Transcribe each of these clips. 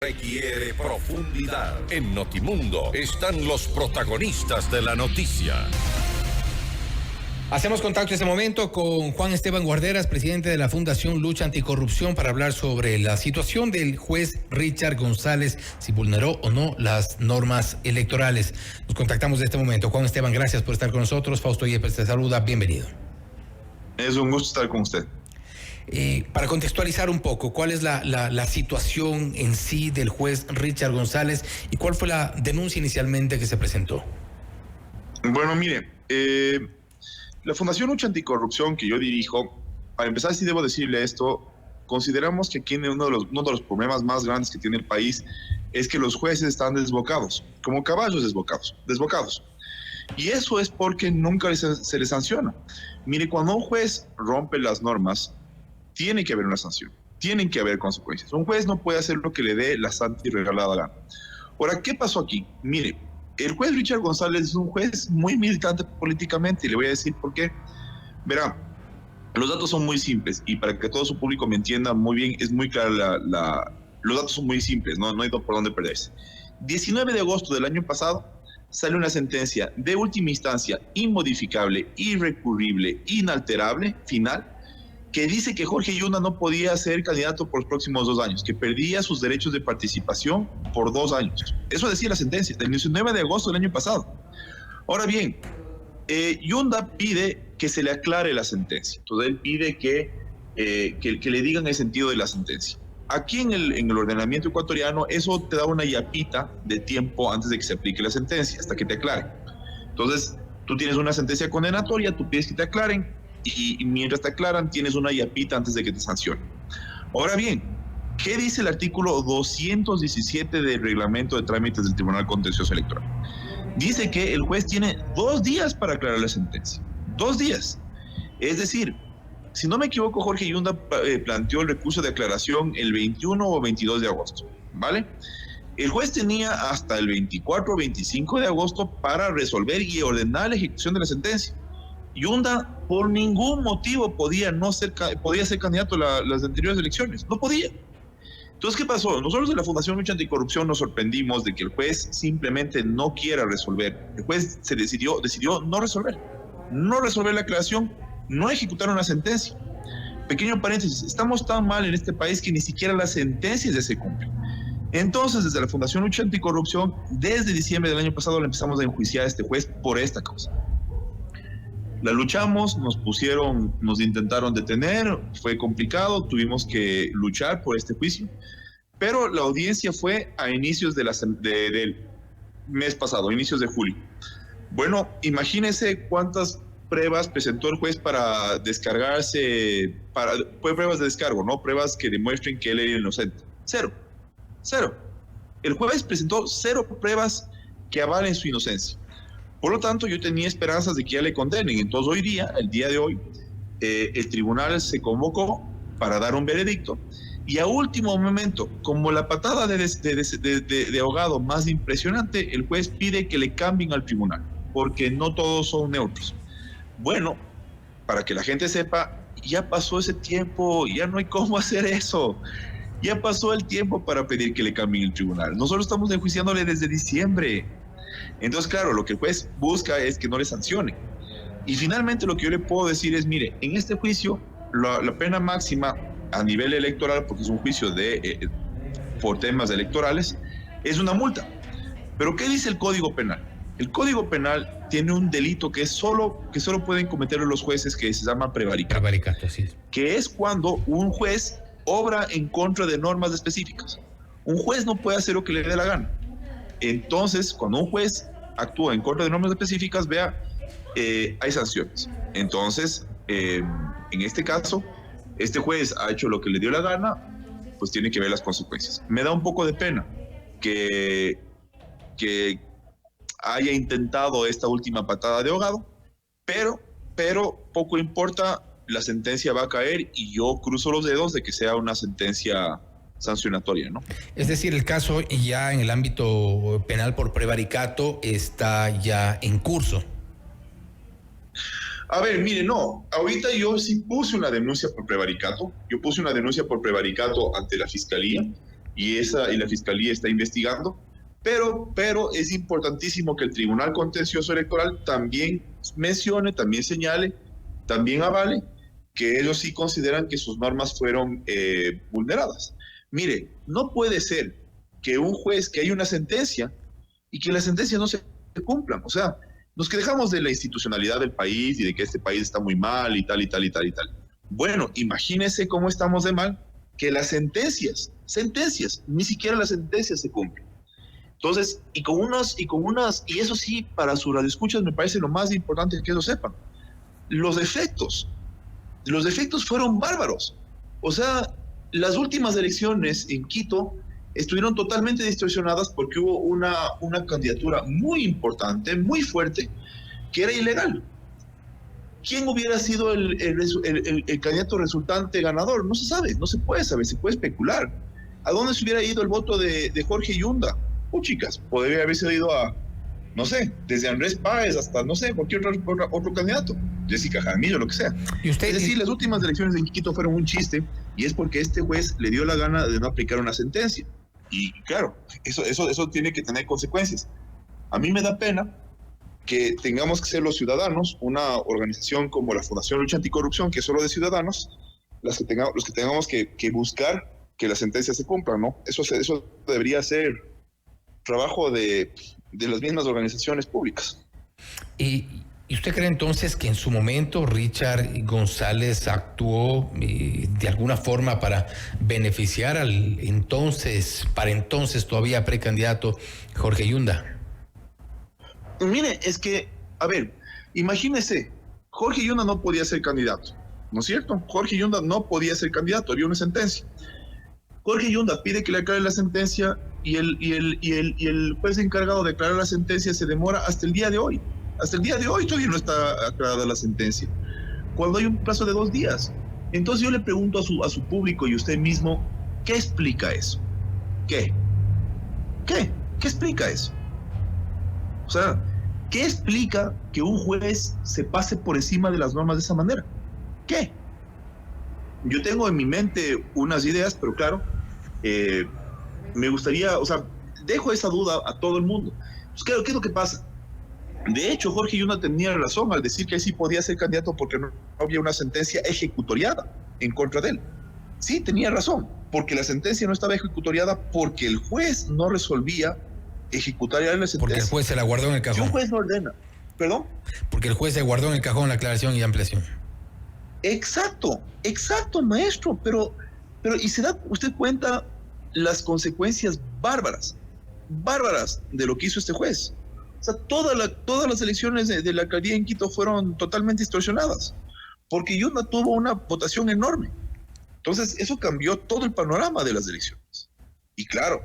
Requiere profundidad. En Notimundo están los protagonistas de la noticia. Hacemos contacto en este momento con Juan Esteban Guarderas, presidente de la Fundación Lucha Anticorrupción, para hablar sobre la situación del juez Richard González, si vulneró o no las normas electorales. Nos contactamos en este momento. Juan Esteban, gracias por estar con nosotros. Fausto Yepes te saluda, bienvenido. Es un gusto estar con usted. Para contextualizar un poco, ¿cuál es la situación en sí del juez Richard González y cuál fue la denuncia inicialmente que se presentó? Bueno, mire, la Fundación Lucha Anticorrupción que yo dirijo, para empezar sí debo decirle esto, consideramos que aquí uno de los problemas más grandes que tiene el país es que los jueces están desbocados, como caballos desbocados. Y eso es porque nunca se les sanciona. Mire, cuando un juez rompe las normas, tiene que haber una sanción, tienen que haber consecuencias. Un juez no puede hacer lo que le dé la santa y regalada gana. Ahora, ¿qué pasó aquí? Mire, el juez Richard González es un juez muy militante políticamente y le voy a decir por qué. Verá, los datos son muy simples y para que todo su público me entienda muy bien, es muy clara los datos son muy simples, no hay por dónde perderse. 19 de agosto del año pasado sale una sentencia de última instancia inmodificable, irrecurrible, inalterable, final, que dice que Jorge Yunda no podía ser candidato por los próximos 2 años, que perdía sus derechos de participación por 2 años. Eso decía la sentencia, del 19 de agosto del año pasado. Ahora bien, Yunda pide que se le aclare la sentencia. Entonces él pide que le digan el sentido de la sentencia. Aquí en el ordenamiento ecuatoriano, eso te da una yapita de tiempo antes de que se aplique la sentencia, hasta que te aclaren. Entonces, tú tienes una sentencia condenatoria, tú pides que te aclaren, y mientras te aclaran tienes una yapita antes de que te sancionen. Ahora bien, ¿qué dice el artículo 217 del reglamento de trámites del Tribunal Contencioso Electoral? Dice que el juez tiene 2 días para aclarar la sentencia. 2 días. Es decir, si no me equivoco, Jorge Yunda planteó el recurso de aclaración el 21 o 22 de agosto, ¿vale? El juez tenía hasta el 24 o 25 de agosto para resolver y ordenar la ejecución de la sentencia. Yunda por ningún motivo podía ser candidato a las anteriores elecciones, no podía. Entonces, ¿qué pasó? Nosotros de la Fundación Lucha Anticorrupción nos sorprendimos de que el juez simplemente no quiera resolver. El juez se decidió no resolver la aclaración, no ejecutar una sentencia. Pequeño paréntesis, estamos tan mal en este país que ni siquiera las sentencias ya se cumplen. Entonces, desde la Fundación Lucha Anticorrupción, desde diciembre del año pasado le empezamos a enjuiciar a este juez por esta causa. La luchamos, nos intentaron detener, fue complicado, tuvimos que luchar por este juicio, pero la audiencia fue a inicios del mes pasado, inicios de julio. Bueno, imagínense cuántas pruebas presentó el juez para descargarse, fue pruebas de descargo, ¿no? Pruebas que demuestren que él era inocente. Cero. El juez presentó 0 pruebas que avalen su inocencia. Por lo tanto, yo tenía esperanzas de que ya le condenen. Entonces, el día de hoy, el tribunal se convocó para dar un veredicto y a último momento, como la patada de ahogado más impresionante, el juez pide que le cambien al tribunal, porque no todos son neutros. Bueno, para que la gente sepa, ya pasó ese tiempo, ya no hay cómo hacer eso. Ya pasó el tiempo para pedir que le cambien el tribunal. Nosotros estamos enjuiciándole desde diciembre. Entonces, claro, lo que el juez busca es que no le sancione. Y finalmente lo que yo le puedo decir es, mire, en este juicio, la pena máxima a nivel electoral, porque es un juicio por temas electorales, es una multa. Pero ¿qué dice el Código Penal? El Código Penal tiene un delito que solo pueden cometerlo los jueces, que se llama prevaricato. Prevaricato, sí. Que es cuando un juez obra en contra de normas específicas. Un juez no puede hacer lo que le dé la gana. Entonces, cuando un juez actúa en contra de normas específicas, hay sanciones. Entonces, en este caso, este juez ha hecho lo que le dio la gana, pues tiene que ver las consecuencias. Me da un poco de pena que haya intentado esta última patada de ahogado, pero poco importa, la sentencia va a caer y yo cruzo los dedos de que sea una sentencia sancionatoria, ¿no? Es decir, el caso ya en el ámbito penal por prevaricato está ya en curso. A ver, mire, no, ahorita yo sí puse una denuncia por prevaricato. Yo puse una denuncia por prevaricato ante la Fiscalía. y la Fiscalía está investigando, pero es importantísimo que el Tribunal Contencioso Electoral también mencione, también señale, también avale que ellos sí consideran que sus normas fueron vulneradas. Mire, no puede ser que un juez, que hay una sentencia y que las sentencias no se cumplan. O sea, nos quejamos de la institucionalidad del país y de que este país está muy mal y tal, y tal, y tal, y tal. Bueno, imagínese cómo estamos de mal que las sentencias, ni siquiera las sentencias se cumplen. Entonces, y eso sí, para sus radioescuchas me parece lo más importante que lo sepan. Los defectos fueron bárbaros. O sea, las últimas elecciones en Quito estuvieron totalmente distorsionadas porque hubo una candidatura muy importante, muy fuerte, que era ilegal. ¿Quién hubiera sido el candidato resultante ganador? No se sabe, no se puede saber, se puede especular. ¿A dónde se hubiera ido el voto de Jorge Yunda? Chicas, podría haberse ido a, no sé, desde Andrés Páez hasta, no sé, cualquier otro candidato, Jessica Jaramillo, lo que sea. ¿Y usted? Es decir, las últimas elecciones en Quito fueron un chiste, y es porque este juez le dio la gana de no aplicar una sentencia. Y claro, eso tiene que tener consecuencias. A mí me da pena que tengamos que ser los ciudadanos, una organización como la Fundación Lucha Anticorrupción, que es solo de ciudadanos, los que tengamos que buscar que las sentencias se cumplan, ¿no? Eso debería ser trabajo de las mismas organizaciones públicas. ¿Y usted cree entonces que en su momento Richard González actuó de alguna forma para beneficiar al para entonces todavía precandidato Jorge Yunda? Mire, es que, a ver, imagínese, Jorge Yunda no podía ser candidato, ¿no es cierto? Jorge Yunda no podía ser candidato, había una sentencia. Jorge Yunda pide que le aclare la sentencia y el juez encargado de aclarar la sentencia se demora hasta el día de hoy. Hasta el día de hoy todavía no está aclarada la sentencia, cuando hay un plazo de 2 días. Entonces yo le pregunto a su público y usted mismo, ¿qué explica eso? ¿Qué explica eso? O sea, ¿qué explica que un juez se pase por encima de las normas de esa manera? ¿Qué? Yo tengo en mi mente unas ideas, pero claro, me gustaría, o sea, dejo esa duda a todo el mundo. Pues claro, ¿qué es lo que pasa? De hecho, Jorge Yunda tenía razón al decir que sí podía ser candidato porque no había una sentencia ejecutoriada en contra de él. Sí, tenía razón, porque la sentencia no estaba ejecutoriada porque el juez no resolvía ejecutar ya la sentencia. Porque el juez se la guardó en el cajón. Si un juez no ordena, ¿perdón? Porque el juez se guardó en el cajón la aclaración y ampliación. Exacto, maestro, pero ¿y se da usted cuenta las consecuencias bárbaras de lo que hizo este juez? O sea, todas las elecciones de la alcaldía en Quito fueron totalmente distorsionadas, porque Yunda tuvo una votación enorme. Entonces, eso cambió todo el panorama de las elecciones. Y claro,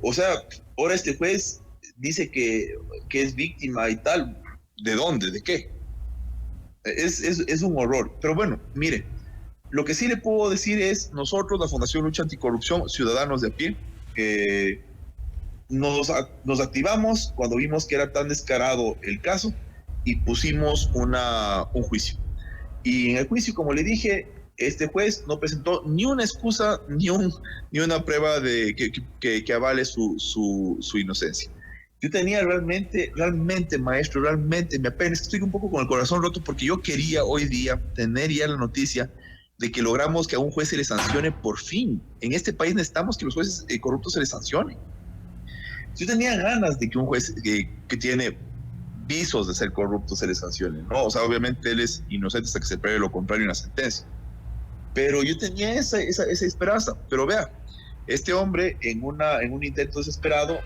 o sea, ahora este juez dice que es víctima y tal. ¿De dónde? ¿De qué? Es un horror. Pero bueno, mire, lo que sí le puedo decir es, nosotros, la Fundación Lucha Anticorrupción, ciudadanos de a pie, nos activamos cuando vimos que era tan descarado el caso y pusimos un juicio. Y en el juicio, como le dije, este juez no presentó ni una excusa ni una prueba que avale su inocencia. Yo tenía realmente, maestro, realmente me apena, estoy un poco con el corazón roto porque yo quería hoy día tener ya la noticia de que logramos que a un juez se le sancione por fin. En este país necesitamos que los jueces corruptos se les sancionen. Yo tenía ganas de que un juez que tiene visos de ser corrupto se le sancione, ¿no? O sea, obviamente él es inocente hasta que se pruebe lo contrario en la sentencia. Pero yo tenía esa esperanza. Pero vea, este hombre en un intento desesperado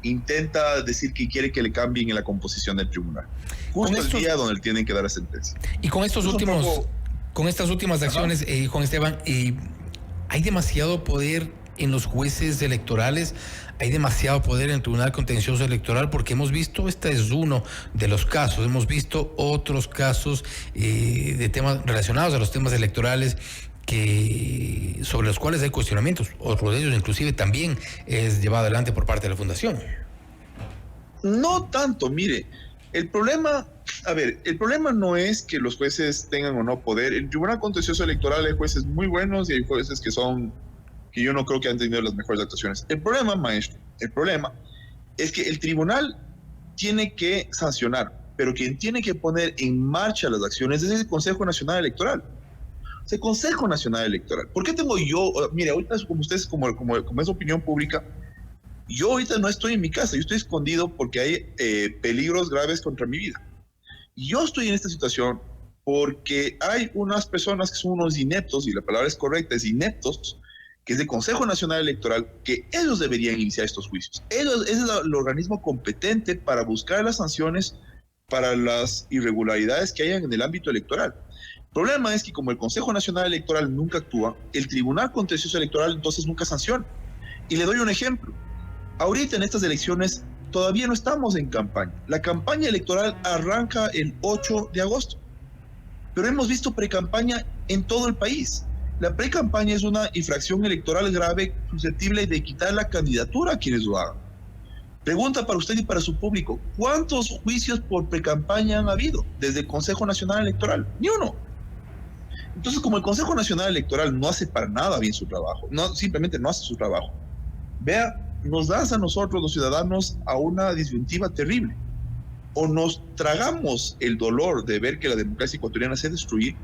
intenta decir que quiere que le cambien en la composición del tribunal. Justo el día donde tienen que dar la sentencia. Y con estas últimas acciones, Juan Esteban, hay demasiado poder en los jueces electorales, hay demasiado poder en el Tribunal Contencioso Electoral, porque hemos visto, este es uno de los casos, hemos visto otros casos de temas relacionados a los temas electorales sobre los cuales hay cuestionamientos, otro de ellos inclusive también es llevado adelante por parte de la Fundación. No tanto, mire, el problema no es que los jueces tengan o no poder. En el Tribunal Contencioso Electoral hay jueces muy buenos y hay jueces que son que yo no creo que han tenido las mejores actuaciones. El problema, maestro, el problema es que el tribunal tiene que sancionar, pero quien tiene que poner en marcha las acciones es el Consejo Nacional Electoral. El Consejo Nacional Electoral. ¿Por qué tengo yo? Mire, ahorita como ustedes, como es opinión pública, yo ahorita no estoy en mi casa, yo estoy escondido porque hay peligros graves contra mi vida. Yo estoy en esta situación porque hay unas personas que son unos ineptos, y la palabra es correcta, es ineptos, que es el Consejo Nacional Electoral, que ellos deberían iniciar estos juicios. Ellos es el organismo competente para buscar las sanciones para las irregularidades que hayan en el ámbito electoral. El problema es que como el Consejo Nacional Electoral nunca actúa, el Tribunal Contencioso Electoral entonces nunca sanciona. Y le doy un ejemplo. Ahorita en estas elecciones todavía no estamos en campaña. La campaña electoral arranca el 8 de agosto. Pero hemos visto precampaña en todo el país. La precampaña es una infracción electoral grave susceptible de quitar la candidatura a quienes lo hagan. Pregunta para usted y para su público, ¿cuántos juicios por precampaña han habido desde el Consejo Nacional Electoral? Ni uno. Entonces, como el Consejo Nacional Electoral no hace para nada bien su trabajo, simplemente no hace su trabajo, vea, nos das a nosotros los ciudadanos a una disyuntiva terrible. O nos tragamos el dolor de ver que la democracia ecuatoriana se destruye,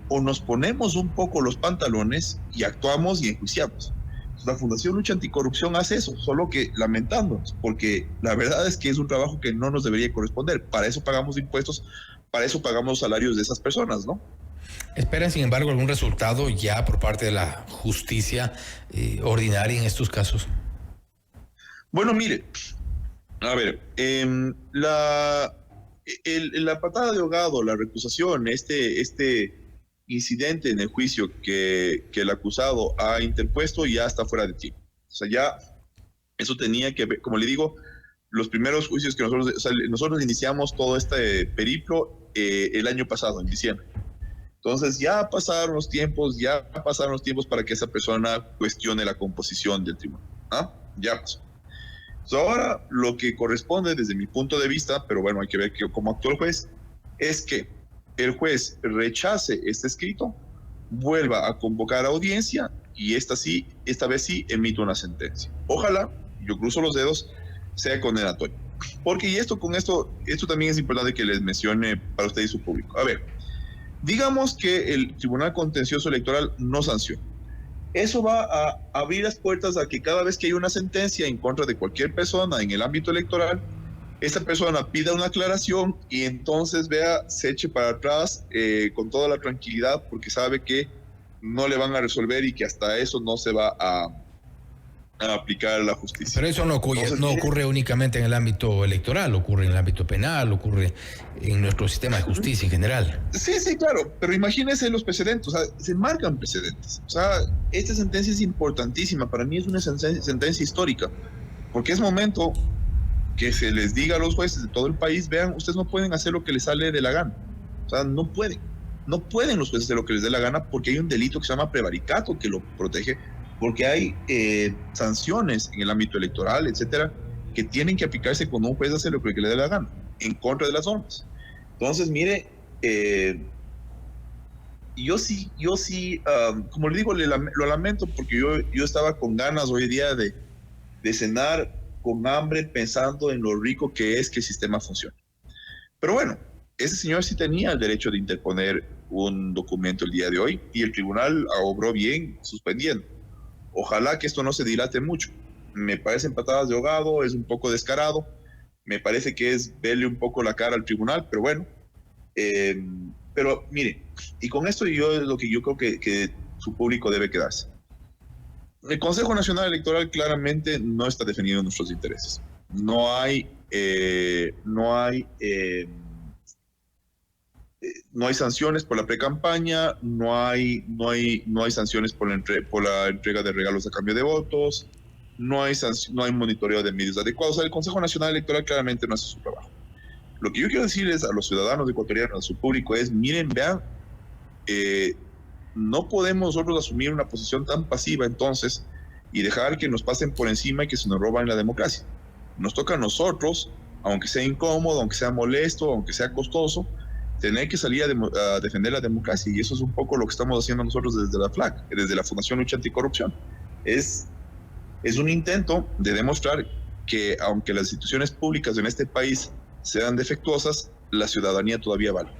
o nos ponemos un poco los pantalones y actuamos y enjuiciamos. La Fundación Lucha Anticorrupción hace eso, solo que lamentándonos, porque la verdad es que es un trabajo que no nos debería corresponder. Para eso pagamos impuestos, para eso pagamos los salarios de esas personas, ¿no? ¿Esperan, sin embargo, algún resultado ya por parte de la justicia ordinaria en estos casos? Bueno, mire, a ver, la patada de ahogado, la recusación, este incidente en el juicio que el acusado ha interpuesto ya está fuera de tiempo. O sea, ya eso tenía que ver, como le digo, los primeros juicios que nosotros iniciamos todo este periplo el año pasado, en diciembre. Entonces ya pasaron los tiempos para que esa persona cuestione la composición del tribunal. ¿Ah? Ya pasó. Entonces, ahora lo que corresponde desde mi punto de vista, pero bueno, hay que ver cómo actúa el juez, es que el juez rechace este escrito, vuelva a convocar a audiencia y esta vez sí emite una sentencia. Ojalá, yo cruzo los dedos, sea condenatorio. Porque esto también es importante que les mencione para usted y su público. A ver, digamos que el Tribunal Contencioso Electoral no sanciona. Eso va a abrir las puertas a que cada vez que hay una sentencia en contra de cualquier persona en el ámbito electoral, esa persona pida una aclaración y entonces se eche para atrás con toda la tranquilidad porque sabe que no le van a resolver y que hasta eso no se va a aplicar la justicia. Pero eso no ocurre únicamente en el ámbito electoral, ocurre en el ámbito penal, ocurre en nuestro sistema de justicia en general. Sí, claro, pero imagínense los precedentes, o sea, se marcan precedentes. O sea, esta sentencia es importantísima, para mí es una sentencia histórica, porque es momento que se les diga a los jueces de todo el país, vean, ustedes no pueden hacer lo que les sale de la gana. O sea, no pueden los jueces hacer lo que les dé la gana porque hay un delito que se llama prevaricato que lo protege, porque hay sanciones en el ámbito electoral, etcétera, que tienen que aplicarse cuando un juez hace lo que le dé la gana, en contra de las normas. Entonces, mire, yo sí, como le digo, lo lamento porque yo estaba con ganas hoy día de cenar con hambre pensando en lo rico que es que el sistema funcione. Pero bueno, ese señor sí tenía el derecho de interponer un documento el día de hoy y el tribunal obró bien suspendiendo. Ojalá que esto no se dilate mucho. Me parecen patadas de ahogado, es un poco descarado, me parece que es verle un poco la cara al tribunal, pero bueno. Pero mire, y con esto es lo que yo creo que su público debe quedarse. El Consejo Nacional Electoral claramente no está defendiendo nuestros intereses. No hay sanciones por la precampaña, no hay sanciones por la entrega de regalos a cambio de votos, no hay monitoreo de medios adecuados. O sea, el Consejo Nacional Electoral claramente no hace su trabajo. Lo que yo quiero decirles a los ciudadanos ecuatorianos, a su público, es, miren, vean, no podemos nosotros asumir una posición tan pasiva entonces y dejar que nos pasen por encima y que se nos roban la democracia. Nos toca a nosotros, aunque sea incómodo, aunque sea molesto, aunque sea costoso, tener que salir a defender la democracia, y eso es un poco lo que estamos haciendo nosotros desde la FLAC, desde la Fundación Lucha Anticorrupción. es un intento de demostrar que aunque las instituciones públicas en este país sean defectuosas, la ciudadanía todavía vale.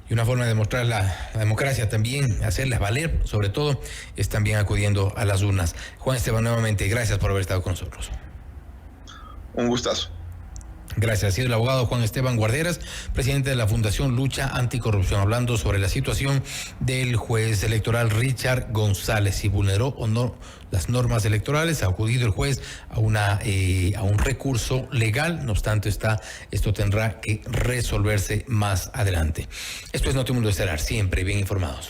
Y una forma de demostrar la democracia también, hacerla valer, sobre todo, es también acudiendo a las urnas. Juan Esteban, nuevamente, gracias por haber estado con nosotros. Un gustazo. Gracias. Ha sido el abogado Juan Esteban Guarderas, presidente de la Fundación Lucha Anticorrupción, hablando sobre la situación del juez electoral Richard González, si vulneró o no las normas electorales. Ha acudido el juez a un recurso legal, no obstante esto tendrá que resolverse más adelante. Esto es Notimundo Estelar, siempre bien informados.